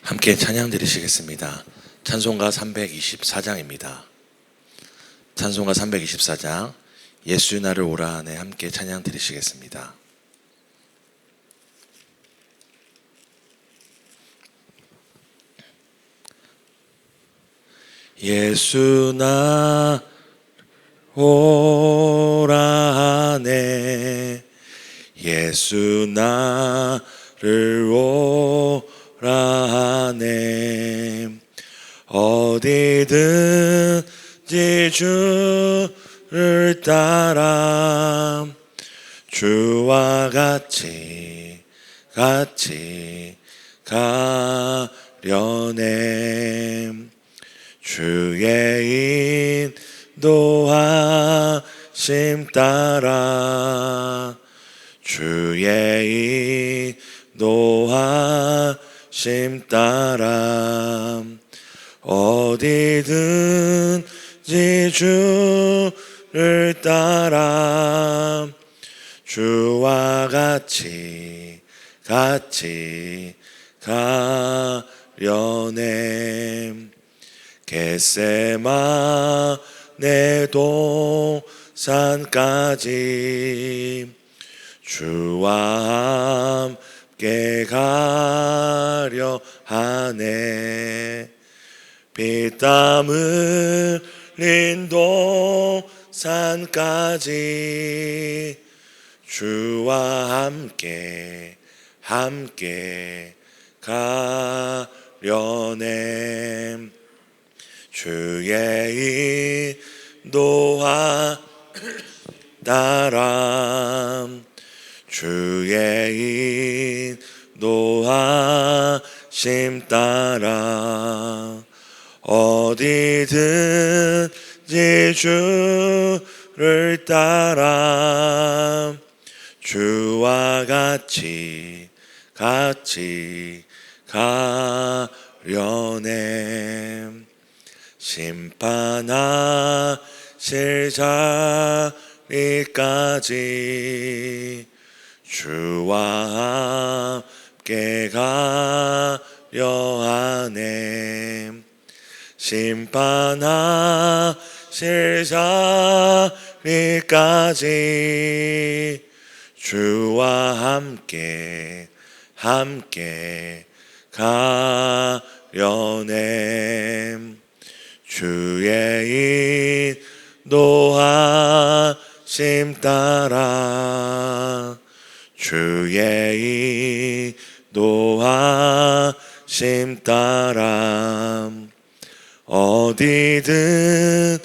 함께 찬양 드리시겠습니다. 찬송가 324장입니다. 찬송가 324장 예수 나를 오라 하네 함께 찬양 드리시겠습니다. 예수 나 오라 하네 예수 나를 오라 하네 어디든지 주를 따라 주와 같이 가려네 주의 인도하심 따라 주의 인도하심 따라 어디든지 주를 따라 주와 같이 가려네 겟세마네 동산까지 주와 함께 가려 하네 피땀 흘린 동산까지 주와 함께 가려네 주의 인도하 따라 주의 인도하심 따라 어디든지 주를 따라 주와 같이 가려네 심판하실 자리까지 주와 함께 가려 하네 심판하실 자리까지 주와 함께 가려네 주의 인도하심 따라 주의 인도하심 따라 어디든지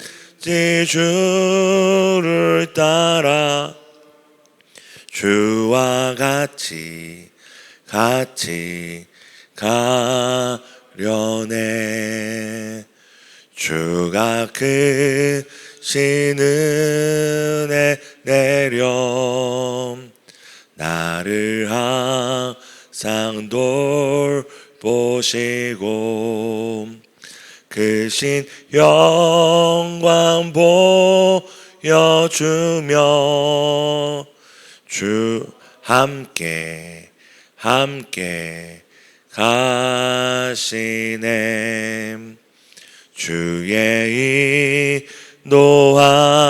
주를 따라 주와 같이 가려네 주가 크신 은혜 내려 나를 항상 돌보시고 크신 영광 보여주며 주 함께 가시네 주의 인도하심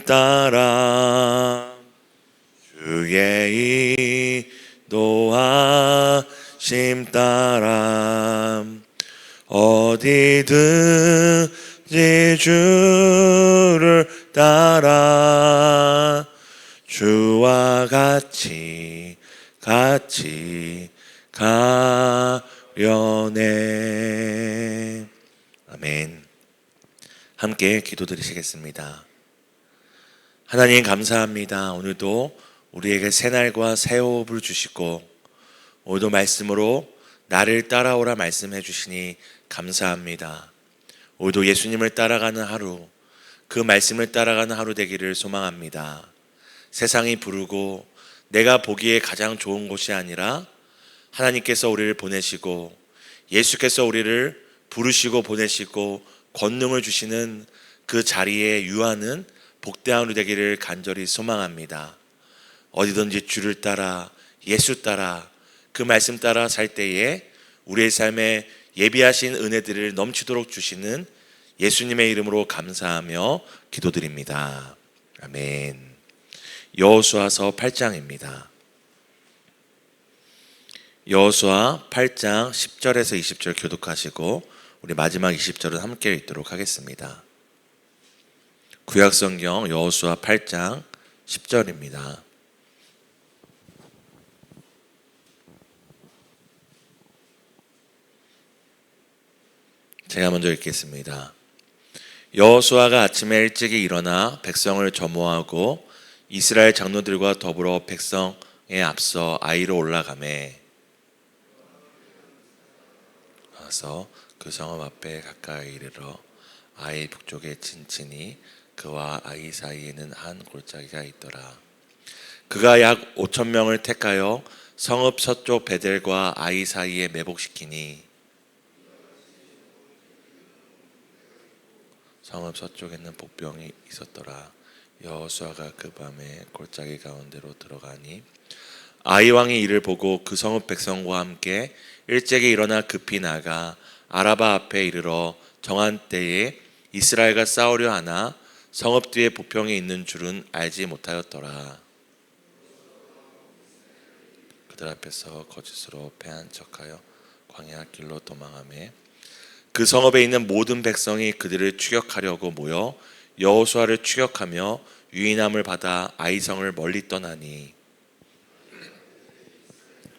따라 주의 인도하심 따라 어디든지 주를 따라 주와 같이 가려네 아멘. 함께 기도드리시겠습니다. 하나님 감사합니다. 오늘도 우리에게 새날과 새 호흡을 주시고 오늘도 말씀으로 나를 따라오라 말씀해 주시니 감사합니다. 오늘도 예수님을 따라가는 하루, 그 말씀을 따라가는 하루 되기를 소망합니다. 세상이 부르고 내가 보기에 가장 좋은 곳이 아니라 하나님께서 우리를 보내시고 예수께서 우리를 부르시고 보내시고 권능을 주시는 그 자리에 유하는 복된 하루 되기를 간절히 소망합니다. 어디든지 주를 따라 예수 따라 그 말씀 따라 살 때에 우리의 삶에 예비하신 은혜들을 넘치도록 주시는 예수님의 이름으로 감사하며 기도드립니다. 아멘. 여호수아서 8장입니다. 여호수아 8장 10절에서 20절 교독하시고 우리 마지막 20절은 함께 읽도록 하겠습니다. 구약성경 여호수아 8장 10절입니다. 제가 먼저 읽겠습니다. 여호수아가 아침에 일찍이 일어나 백성을 점호하고 이스라엘 장로들과 더불어 백성에 앞서 아이로 올라가매 와서 그 성읍 앞에 가까이 이르러 아이 북쪽에 친친이 그와 아이 사이에는 한 골짜기가 있더라. 그가 약 5천 명을 택하여 성읍 서쪽 베델과 아이 사이에 매복시키니 성읍 서쪽에는 복병이 있었더라. 여호수아가 그 밤에 골짜기 가운데로 들어가니 아이 왕이 이를 보고 그 성읍 백성과 함께 일찍이 일어나 급히 나가 아라바 앞에 이르러 정한 때에 이스라엘과 싸우려 하나 성읍 뒤에 보병이 있는 줄은 알지 못하였더라. 그들 앞에서 거짓으로 패한 척하여 광야 길로 도망하매 그 성읍에 있는 모든 백성이 그들을 추격하려고 모여 여호수아를 추격하며 유인함을 받아 아이성을 멀리 떠나니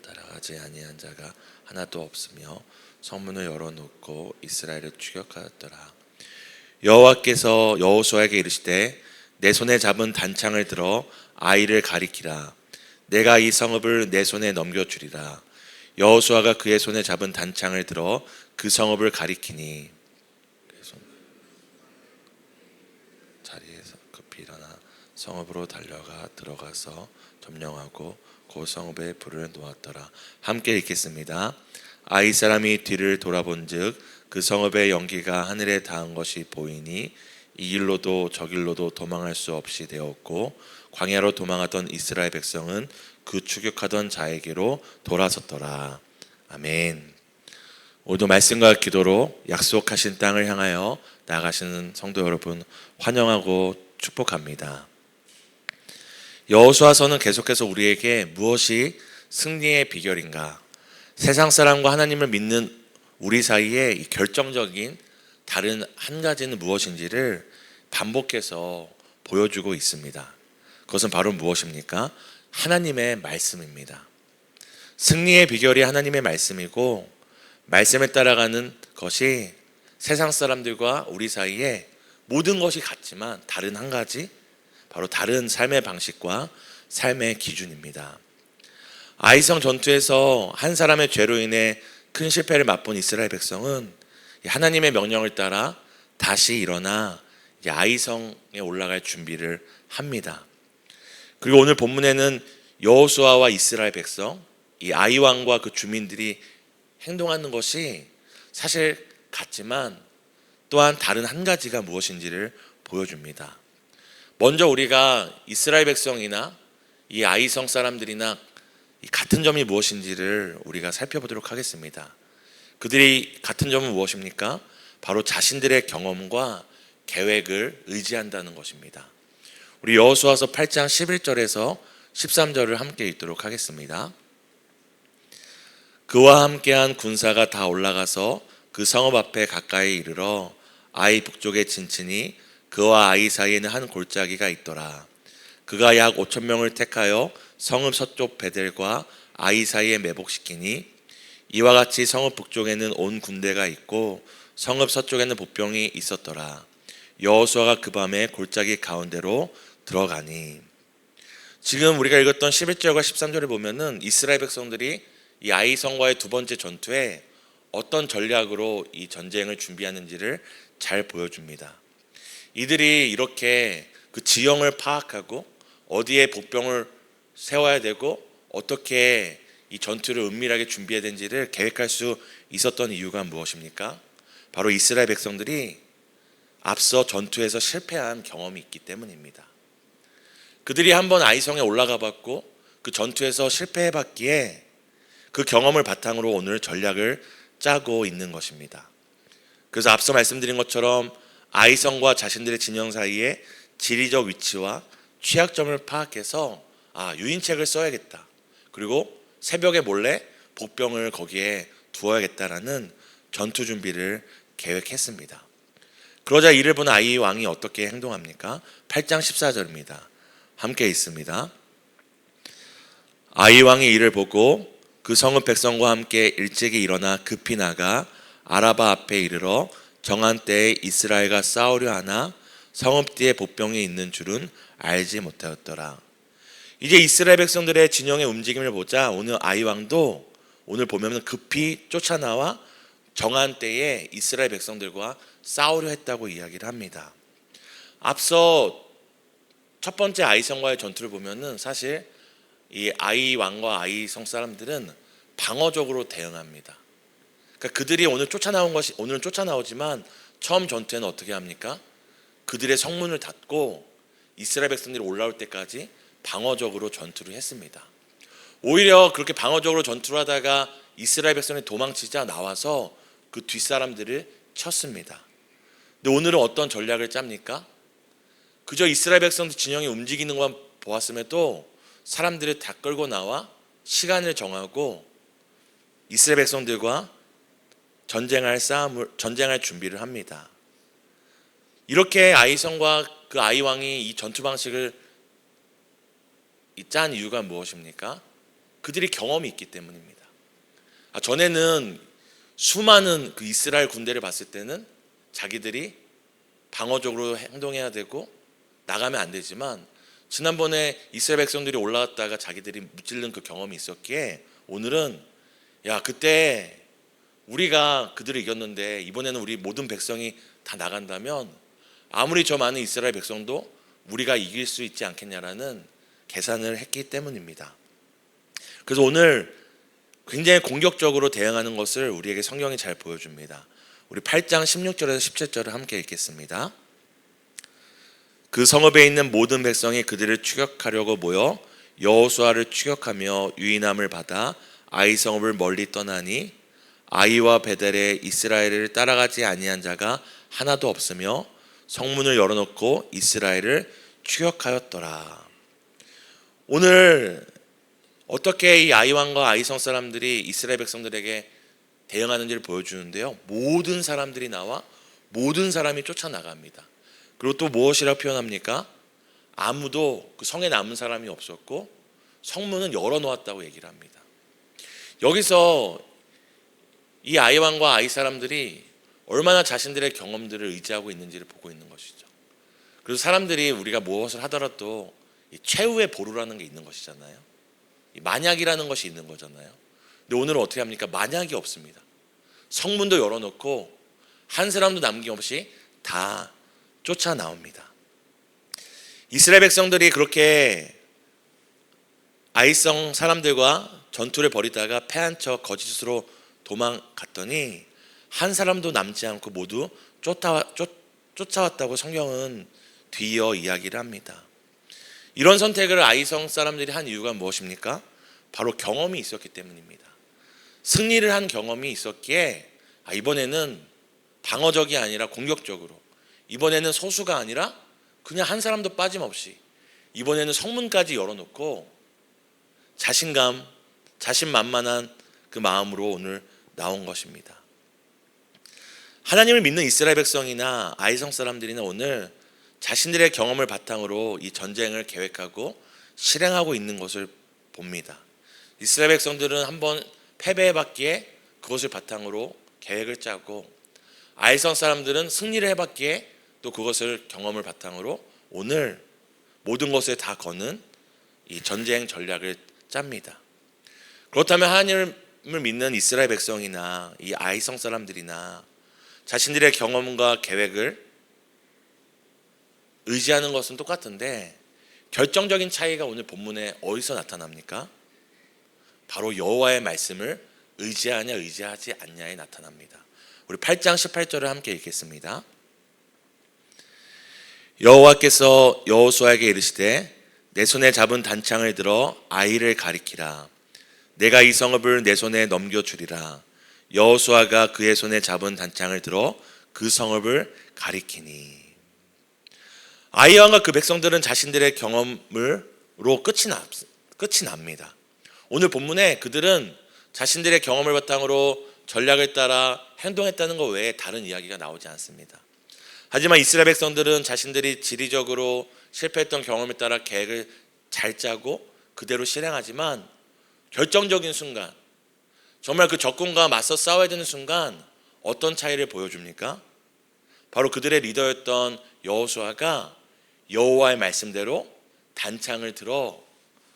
따라가지 아니한 자가 하나도 없으며 성문을 열어놓고 이스라엘을 추격하였더라. 여호와께서 여호수아에게 이르시되 내 손에 잡은 단창을 들어 아이를 가리키라. 내가 이 성읍을 내 손에 넘겨주리라. 여호수아가 그의 손에 잡은 단창을 들어 그 성읍을 가리키니 자리에서 급히 일어나 성읍으로 달려가 들어가서 점령하고 그 성읍에 불을 놓았더라. 함께 읽겠습니다. 아이 사람이 뒤를 돌아본즉 그 성읍의 연기가 하늘에 닿은 것이 보이니 이 길로도 저 길로도 도망할 수 없이 되었고 광야로 도망하던 이스라엘 백성은 그 추격하던 자에게로 돌아섰더라. 아멘. 오늘도 말씀과 기도로 약속하신 땅을 향하여 나아가시는 성도 여러분 환영하고 축복합니다. 여호수아서는 계속해서 우리에게 무엇이 승리의 비결인가, 세상 사람과 하나님을 믿는 우리 사이에 이 결정적인 다른 한 가지는 무엇인지를 반복해서 보여주고 있습니다. 그것은 바로 무엇입니까? 하나님의 말씀입니다. 승리의 비결이 하나님의 말씀이고 말씀에 따라가는 것이 세상 사람들과 우리 사이에 모든 것이 같지만 다른 한 가지, 바로 다른 삶의 방식과 삶의 기준입니다. 아이성 전투에서 한 사람의 죄로 인해 큰 실패를 맛본 이스라엘 백성은 하나님의 명령을 따라 다시 일어나 아이성에 올라갈 준비를 합니다. 그리고 오늘 본문에는 여호수아와 이스라엘 백성, 이 아이 왕과 그 주민들이 행동하는 것이 사실 같지만 또한 다른 한 가지가 무엇인지를 보여줍니다. 먼저 우리가 이스라엘 백성이나 이 아이성 사람들이나 같은 점이 무엇인지를 우리가 살펴보도록 하겠습니다. 그들이 같은 점은 무엇입니까? 바로 자신들의 경험과 계획을 의지한다는 것입니다. 우리 여호수아서 8장 11절에서 13절을 함께 읽도록 하겠습니다. 그와 함께한 군사가 다 올라가서 그 성읍 앞에 가까이 이르러 아이 북쪽에 친친이 그와 아이 사이에는 한 골짜기가 있더라. 그가 약 5천 명을 택하여 성읍 서쪽 베델과 아이 사이에 매복시키니 이와 같이 성읍 북쪽에는 온 군대가 있고 성읍 서쪽에는 복병이 있었더라. 여호수아가 그 밤에 골짜기 가운데로 들어가니. 지금 우리가 읽었던 11절과 13절을 보면은 이스라엘 백성들이 이 아이성과의 두 번째 전투에 어떤 전략으로 이 전쟁을 준비하는지를 잘 보여줍니다. 이들이 이렇게 그 지형을 파악하고 어디에 복병을 세워야 되고 어떻게 이 전투를 은밀하게 준비해야 되는지를 계획할 수 있었던 이유가 무엇입니까? 바로 이스라엘 백성들이 앞서 전투에서 실패한 경험이 있기 때문입니다. 그들이 한번 아이성에 올라가 봤고 그 전투에서 실패해 봤기에 그 경험을 바탕으로 오늘 전략을 짜고 있는 것입니다. 그래서 앞서 말씀드린 것처럼 아이성과 자신들의 진영 사이에 지리적 위치와 취약점을 파악해서 유인책을 써야겠다. 그리고 새벽에 몰래 복병을 거기에 두어야겠다라는 전투 준비를 계획했습니다. 그러자 이를 본 아이 왕이 어떻게 행동합니까? 8장 14절입니다. 함께 읽습니다. 아이 왕이 이를 보고 그 성읍 백성과 함께 일찍이 일어나 급히 나가 아라바 앞에 이르러 정한 때에 이스라엘과 싸우려 하나 성읍 뒤에 복병이 있는 줄은 알지 못하였더라. 이제 이스라엘 백성들의 진영의 움직임을 보자 오늘 아이 왕도 오늘 보면 급히 쫓아나와 정한 때에 이스라엘 백성들과 싸우려 했다고 이야기를 합니다. 앞서 첫 번째 아이성과의 전투를 보면은 사실 이 아이 왕과 아이 성 사람들은 방어적으로 대응합니다. 그러니까 그들이 오늘 쫓아나온 것이 오늘은 쫓아나오지만 처음 전투에는 어떻게 합니까? 그들의 성문을 닫고 이스라엘 백성들이 올라올 때까지 방어적으로 전투를 했습니다. 오히려 그렇게 방어적으로 전투를 하다가 이스라엘 백성이 도망치자 나와서 그 뒷사람들을 쳤습니다. 근데 오늘은 어떤 전략을 짭니까? 그저 이스라엘 백성들 진영이 움직이는 것만 보았음에도 사람들을 다 끌고 나와 시간을 정하고 이스라엘 백성들과 전쟁할 준비를 합니다. 이렇게 아이성과 그 아이 왕이 이 전투 방식을 짠 이유가 무엇입니까? 그들이 경험이 있기 때문입니다. 전에는 수많은 그 이스라엘 군대를 봤을 때는 자기들이 방어적으로 행동해야 되고 나가면 안 되지만 지난번에 이스라엘 백성들이 올라왔다가 자기들이 무찔른 그 경험이 있었기에 오늘은 그때 우리가 그들을 이겼는데 이번에는 우리 모든 백성이 다 나간다면 아무리 저 많은 이스라엘 백성도 우리가 이길 수 있지 않겠냐라는 계산을 했기 때문입니다. 그래서 오늘 굉장히 공격적으로 대응하는 것을 우리에게 성경이 잘 보여줍니다. 우리 8장 16절에서 17절을 함께 읽겠습니다. 그 성읍에 있는 모든 백성이 그들을 추격하려고 모여 여호수아를 추격하며 유인함을 받아 아이 성읍을 멀리 떠나니 아이와 베델에 이스라엘을 따라가지 아니한 자가 하나도 없으며 성문을 열어놓고 이스라엘을 추격하였더라. 오늘 어떻게 이 아이 왕과 아이 성 사람들이 이스라엘 백성들에게 대응하는지를 보여주는데요. 모든 사람들이 나와 모든 사람이 쫓아나갑니다. 그리고 또 무엇이라고 표현합니까? 아무도 그 성에 남은 사람이 없었고 성문은 열어놓았다고 얘기를 합니다. 여기서 이 아이 왕과 아이 사람들이 얼마나 자신들의 경험들을 의지하고 있는지를 보고 있는 것이죠. 그래서 사람들이 우리가 무엇을 하더라도 최후의 보루라는 게 있는 것이잖아요. 만약이라는 것이 있는 거잖아요. 근데 오늘은 어떻게 합니까? 만약이 없습니다. 성문도 열어놓고 한 사람도 남김없이 다 쫓아나옵니다. 이스라엘 백성들이 그렇게 아이성 사람들과 전투를 벌이다가 패한 척 거짓으로 도망갔더니 한 사람도 남지 않고 모두 쫓아왔다고 성경은 뒤이어 이야기를 합니다. 이런 선택을 아이성 사람들이 한 이유가 무엇입니까? 바로 경험이 있었기 때문입니다. 승리를 한 경험이 있었기에 이번에는 방어적이 아니라 공격적으로, 이번에는 소수가 아니라 그냥 한 사람도 빠짐없이 이번에는 성문까지 열어놓고 자신감, 자신만만한 그 마음으로 오늘 나온 것입니다. 하나님을 믿는 이스라엘 백성이나 아이성 사람들이나 오늘 자신들의 경험을 바탕으로 이 전쟁을 계획하고 실행하고 있는 것을 봅니다. 이스라엘 백성들은 한번 패배해봤기에 그것을 바탕으로 계획을 짜고, 아이성 사람들은 승리를 해봤기에 또 그것을 경험을 바탕으로 오늘 모든 것에 다 거는 이 전쟁 전략을 짭니다. 그렇다면 하나님을 믿는 이스라엘 백성이나 이 아이성 사람들이나 자신들의 경험과 계획을 의지하는 것은 똑같은데 결정적인 차이가 오늘 본문에 어디서 나타납니까? 바로 여호와의 말씀을 의지하냐 의지하지 않냐에 나타납니다. 우리 8장 18절을 함께 읽겠습니다. 여호와께서 여호수아에게 이르시되 내 손에 잡은 단창을 들어 아이를 가리키라. 내가 이 성읍을 내 손에 넘겨주리라. 여호수아가 그의 손에 잡은 단창을 들어 그 성읍을 가리키니. 아이 왕과 그 백성들은 자신들의 경험으로 끝이 납니다. 오늘 본문에 그들은 자신들의 경험을 바탕으로 전략을 따라 행동했다는 것 외에 다른 이야기가 나오지 않습니다. 하지만 이스라엘 백성들은 자신들이 지리적으로 실패했던 경험을 따라 계획을 잘 짜고 그대로 실행하지만 결정적인 순간, 정말 그 적군과 맞서 싸워야 되는 순간 어떤 차이를 보여줍니까? 바로 그들의 리더였던 여호수아가 여호와의 말씀대로 단창을 들어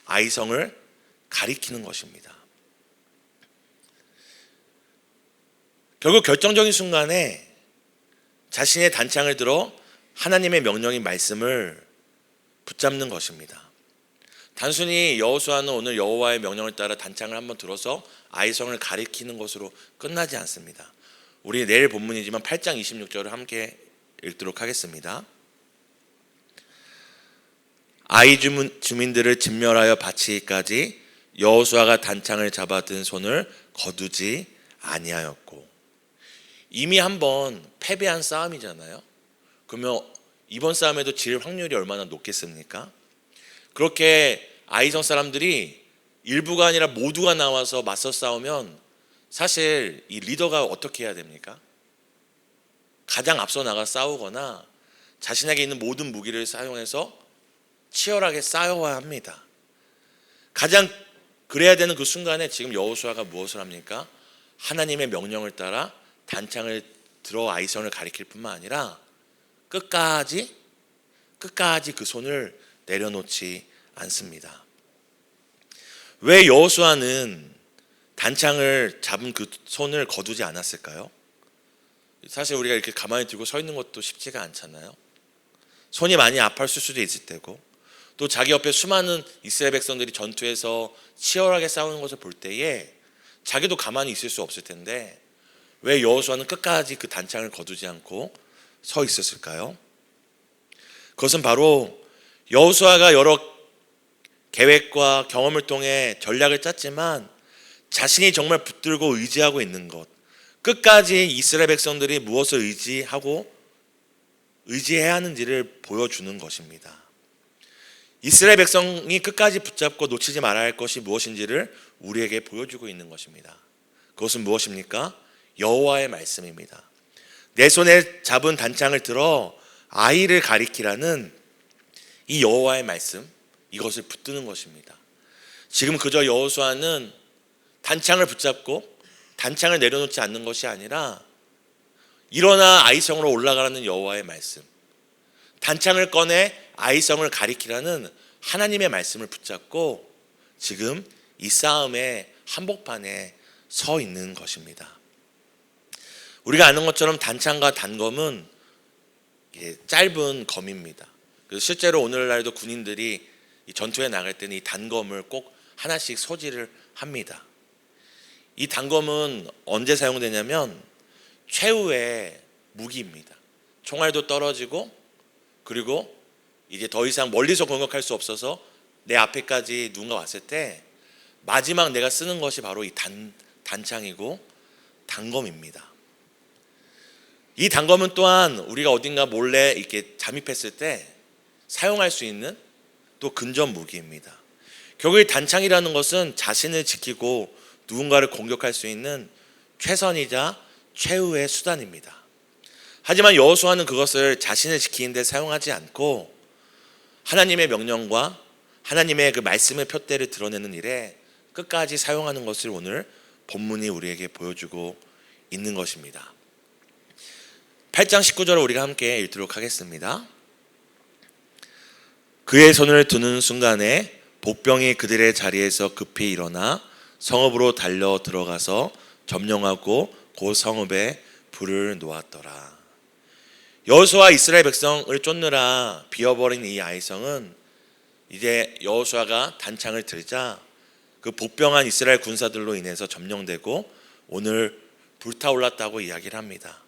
아이성을 가리키는 것입니다. 결국 결정적인 순간에 자신의 단창을 들어 하나님의 명령인 말씀을 붙잡는 것입니다. 단순히 여호수아는 오늘 여호와의 명령을 따라 단창을 한번 들어서 아이성을 가리키는 것으로 끝나지 않습니다. 우리 내일 본문이지만 8장 26절을 함께 읽도록 하겠습니다. 아이 주민들을 진멸하여 바치기까지 여호수아가 단창을 잡아든 손을 거두지 아니하였고. 이미 한번 패배한 싸움이잖아요. 그러면 이번 싸움에도 질 확률이 얼마나 높겠습니까? 그렇게 아이성 사람들이 일부가 아니라 모두가 나와서 맞서 싸우면 사실 이 리더가 어떻게 해야 됩니까? 가장 앞서 나가 싸우거나 자신에게 있는 모든 무기를 사용해서 치열하게 싸워야 합니다. 가장 그래야 되는 그 순간에 지금 여호수아가 무엇을 합니까? 하나님의 명령을 따라 단창을 들어 아이성을 가리킬 뿐만 아니라 끝까지 그 손을 내려놓지 않습니다. 왜 여호수아는 단창을 잡은 그 손을 거두지 않았을까요? 사실 우리가 이렇게 가만히 들고 서 있는 것도 쉽지가 않잖아요. 손이 많이 아팠을 수도 있을 테고, 또 자기 옆에 수많은 이스라엘 백성들이 전투에서 치열하게 싸우는 것을 볼 때에 자기도 가만히 있을 수 없을 텐데 왜 여호수아는 끝까지 그 단창을 거두지 않고 서 있었을까요? 그것은 바로 여호수아가 여러 계획과 경험을 통해 전략을 짰지만 자신이 정말 붙들고 의지하고 있는 것, 끝까지 이스라엘 백성들이 무엇을 의지해야 하는지를 보여주는 것입니다. 이스라엘 백성이 끝까지 붙잡고 놓치지 말아야 할 것이 무엇인지를 우리에게 보여주고 있는 것입니다. 그것은 무엇입니까? 여호와의 말씀입니다. 내 손에 잡은 단창을 들어 아이를 가리키라는 이 여호와의 말씀, 이것을 붙드는 것입니다. 지금 그저 여호수아는 단창을 붙잡고 단창을 내려놓지 않는 것이 아니라 일어나 아이성으로 올라가라는 여호와의 말씀, 단창을 꺼내 아이성을 가리키라는 하나님의 말씀을 붙잡고 지금 이 싸움의 한복판에 서 있는 것입니다. 우리가 아는 것처럼 단창과 단검은 짧은 검입니다. 그래서 실제로 오늘날도 군인들이 이 전투에 나갈 때는 이 단검을 꼭 하나씩 소지를 합니다. 이 단검은 언제 사용되냐면 최후의 무기입니다. 총알도 떨어지고 그리고 이제 더 이상 멀리서 공격할 수 없어서 내 앞에까지 누군가 왔을 때 마지막 내가 쓰는 것이 바로 이 단창이고 단검입니다. 이 단검은 또한 우리가 어딘가 몰래 이렇게 잠입했을 때 사용할 수 있는 또 근접 무기입니다. 결국 이 단창이라는 것은 자신을 지키고 누군가를 공격할 수 있는 최선이자 최후의 수단입니다. 하지만 여호수아는 그것을 자신을 지키는 데 사용하지 않고 하나님의 명령과 하나님의 그 말씀의 표대를 드러내는 일에 끝까지 사용하는 것을 오늘 본문이 우리에게 보여주고 있는 것입니다. 8장 19절을 우리가 함께 읽도록 하겠습니다. 그의 손을 드는 순간에 복병이 그들의 자리에서 급히 일어나 성읍으로 달려 들어가서 점령하고 그 성읍에 불을 놓았더라. 여호수아 이스라엘 백성을 쫓느라 비어버린 이 아이성은 이제 여호수아가 단창을 들자 그 복병한 이스라엘 군사들로 인해서 점령되고 오늘 불타올랐다고 이야기를 합니다.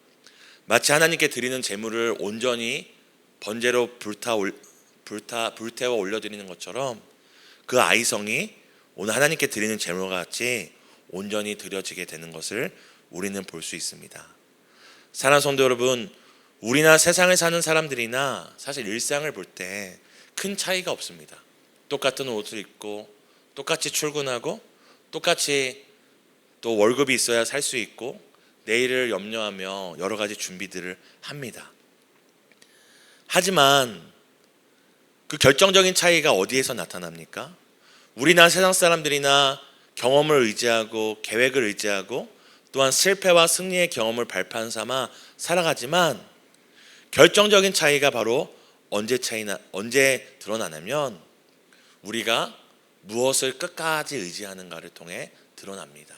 마치 하나님께 드리는 제물을 온전히 번제로 불태워 올려드리는 것처럼 그 아이성이 오늘 하나님께 드리는 제물과 같이 온전히 드려지게 되는 것을 우리는 볼 수 있습니다. 사랑하는 성도 여러분, 우리나 세상을 사는 사람들이나 사실 일상을 볼 때 큰 차이가 없습니다. 똑같은 옷을 입고 똑같이 출근하고 똑같이 또 월급이 있어야 살 수 있고 내일을 염려하며 여러 가지 준비들을 합니다. 하지만 그 결정적인 차이가 어디에서 나타납니까? 우리나 세상 사람들이나 경험을 의지하고 계획을 의지하고 또한 실패와 승리의 경험을 발판 삼아 살아가지만 결정적인 차이가 바로 언제 드러나냐면 우리가 무엇을 끝까지 의지하는가를 통해 드러납니다.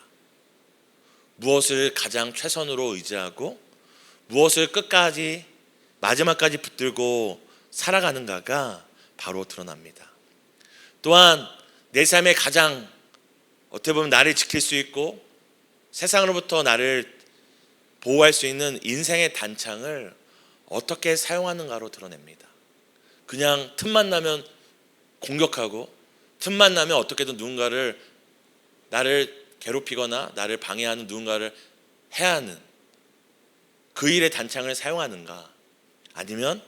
무엇을 가장 최선으로 의지하고 무엇을 끝까지 마지막까지 붙들고 살아가는가가 바로 드러납니다. 또한 내 삶에 가장 어떻게 보면 나를 지킬 수 있고 세상으로부터 나를 보호할 수 있는 인생의 단창을 어떻게 사용하는가로 드러냅니다. 그냥 틈만 나면 공격하고 틈만 나면 어떻게든 누군가를 나를 괴롭히거나 나를 방해하는 누군가를 해야 하는 그 일의 단창을 사용하는가, 아니면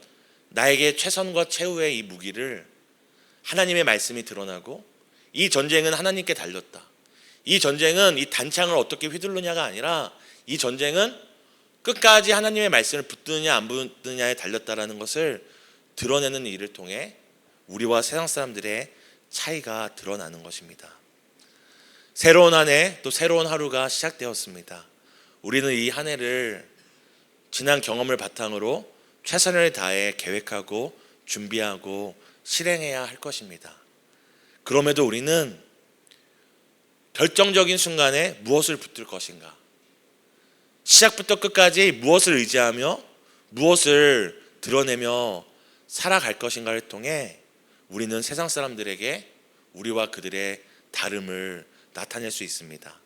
나에게 최선과 최후의 이 무기를 하나님의 말씀이 드러나고 이 전쟁은 하나님께 달렸다, 이 전쟁은 이 단창을 어떻게 휘두르냐가 아니라 이 전쟁은 끝까지 하나님의 말씀을 붙드느냐 안 붙드느냐에 달렸다라는 것을 드러내는 일을 통해 우리와 세상 사람들의 차이가 드러나는 것입니다. 새로운 한 해, 또 새로운 하루가 시작되었습니다. 우리는 이 한 해를 지난 경험을 바탕으로 최선을 다해 계획하고 준비하고 실행해야 할 것입니다. 그럼에도 우리는 결정적인 순간에 무엇을 붙들 것인가, 시작부터 끝까지 무엇을 의지하며 무엇을 드러내며 살아갈 것인가를 통해 우리는 세상 사람들에게 우리와 그들의 다름을 나타낼 수 있습니다.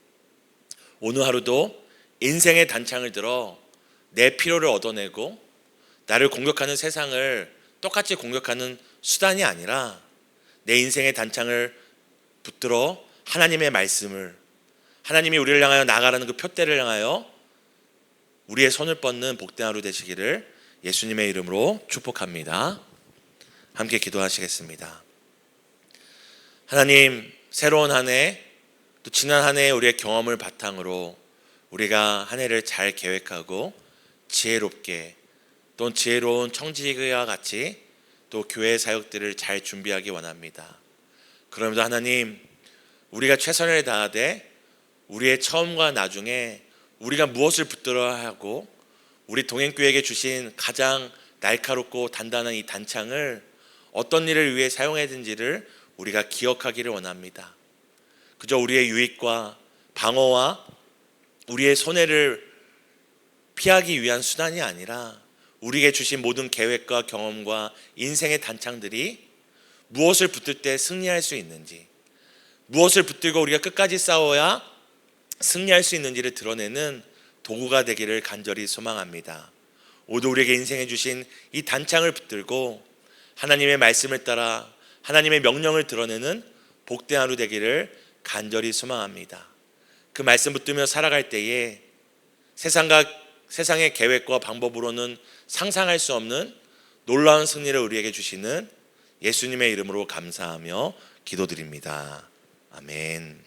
오늘 하루도 인생의 단창을 들어 내 필요를 얻어내고 나를 공격하는 세상을 똑같이 공격하는 수단이 아니라 내 인생의 단창을 붙들어 하나님의 말씀을, 하나님이 우리를 향하여 나아가라는 그 표대를 향하여 우리의 손을 뻗는 복된 하루 되시기를 예수님의 이름으로 축복합니다. 함께 기도하시겠습니다. 하나님, 새로운 한 해, 또 지난 한 해의 우리의 경험을 바탕으로 우리가 한 해를 잘 계획하고 지혜롭게, 또 지혜로운 청지기와 같이 또 교회 사역들을 잘 준비하기 원합니다. 그러면서 하나님, 우리가 최선을 다하되 우리의 처음과 나중에 우리가 무엇을 붙들어야 하고 우리 동행교회에게 주신 가장 날카롭고 단단한 이 단창을 어떤 일을 위해 사용해야 되는지를 우리가 기억하기를 원합니다. 그저 우리의 유익과 방어와 우리의 손해를 피하기 위한 수단이 아니라 우리에게 주신 모든 계획과 경험과 인생의 단창들이 무엇을 붙들 때 승리할 수 있는지, 무엇을 붙들고 우리가 끝까지 싸워야 승리할 수 있는지를 드러내는 도구가 되기를 간절히 소망합니다. 모두 우리에게 인생에 주신 이 단창을 붙들고 하나님의 말씀을 따라 하나님의 명령을 드러내는 복된 하루 되기를 간절히 소망합니다. 그 말씀 붙들며 살아갈 때에 세상의 계획과 방법으로는 상상할 수 없는 놀라운 승리를 우리에게 주시는 예수님의 이름으로 감사하며 기도드립니다. 아멘.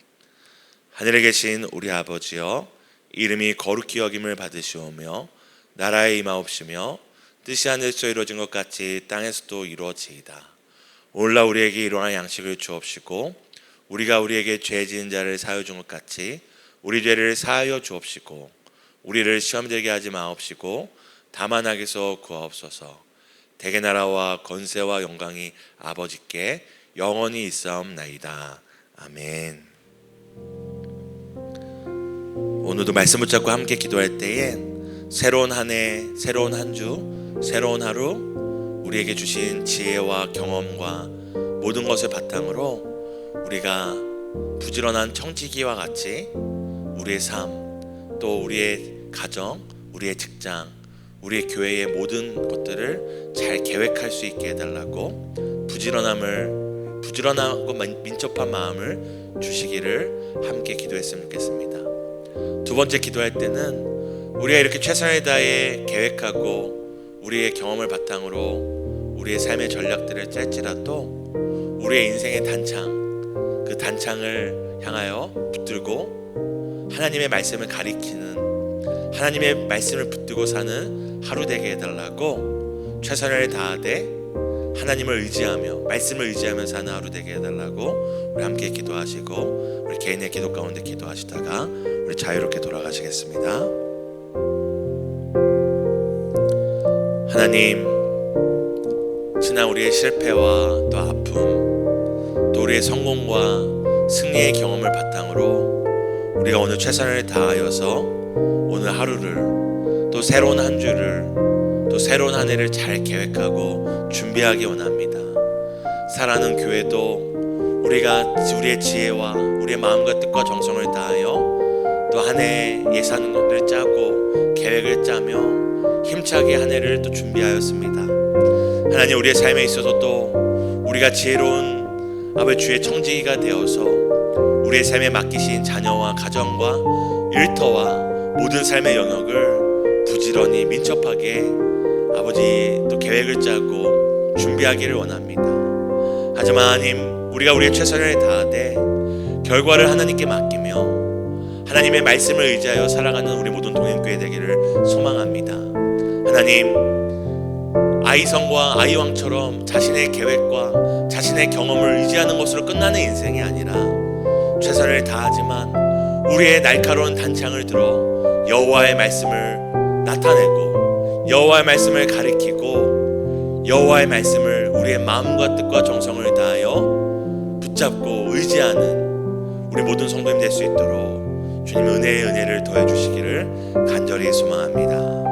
하늘에 계신 우리 아버지여, 이름이 거룩히 여김을 받으시오며 나라의 임하옵시며 뜻이 하늘에서 이루어진 것 같이 땅에서도 이루어지이다. 오늘날 우리에게 일용할 양식을 주옵시고 우리가 우리에게 죄 지은 자를 사하여 준 것 같이 우리 죄를 사하여 주옵시고 우리를 시험 들게 하지 마옵시고 다만 악에서 구하옵소서. 대개 나라와 권세와 영광이 아버지께 영원히 있사옵나이다. 아멘. 오늘도 말씀 붙잡고 함께 기도할 때에 새로운 한 해, 새로운 한 주, 새로운 하루 우리에게 주신 지혜와 경험과 모든 것을 바탕으로 우리가 부지런한 청지기와 같이 우리의 삶, 또 우리의 가정, 우리의 직장, 우리의 교회의 모든 것들을 잘 계획할 수 있게 해달라고 부지런함을 부지런하고 민첩한 마음을 주시기를 함께 기도했으면 좋겠습니다. 두 번째 기도할 때는 우리가 이렇게 최선을 다해 계획하고 우리의 경험을 바탕으로 우리의 삶의 전략들을 짤지라도 우리의 인생의 단창, 그 단창을 향하여 붙들고 하나님의 말씀을 가리키는, 하나님의 말씀을 붙들고 사는 하루 되게 해달라고 최선을 다하되 하나님을 의지하며 말씀을 의지하며 사는 하루 되게 해달라고 우리 함께 기도하시고 우리 개인의 기도 가운데 기도하시다가 우리 자유롭게 돌아가시겠습니다. 하나님, 지난 우리의 실패와 또 아픔, 또 우리의 성공과 승리의 경험을 바탕으로 우리가 오늘 최선을 다하여서 오늘 하루를, 또 새로운 한 주를, 또 새로운 한 해를 잘 계획하고 준비하기 원합니다. 사랑하는 교회도 우리가 우리의 지혜와 우리의 마음과 뜻과 정성을 다하여 또 한 해 예산을 짜고 계획을 짜며 힘차게 한 해를 또 준비하였습니다. 하나님, 우리의 삶에 있어서 또 우리가 지혜로운 아버지 주의 청지기가 되어서 우리의 삶에 맡기신 자녀와 가정과 일터와 모든 삶의 영역을 부지런히 민첩하게 아버지 또 계획을 짜고 준비하기를 원합니다. 하지만 하나님, 우리가 우리의 최선을 다하되 결과를 하나님께 맡기며 하나님의 말씀을 의지하여 살아가는 우리 모든 동행교회 되기를 소망합니다. 하나님, 아이성과 아이왕처럼 자신의 계획과 자신의 경험을 의지하는 것으로 끝나는 인생이 아니라 최선을 다하지만 우리의 날카로운 단창을 들어 여호와의 말씀을 나타내고 여호와의 말씀을 가리키고 여호와의 말씀을 우리의 마음과 뜻과 정성을 다하여 붙잡고 의지하는 우리 모든 성도님 될 수 있도록 주님의 은혜를 더해 주시기를 간절히 소망합니다.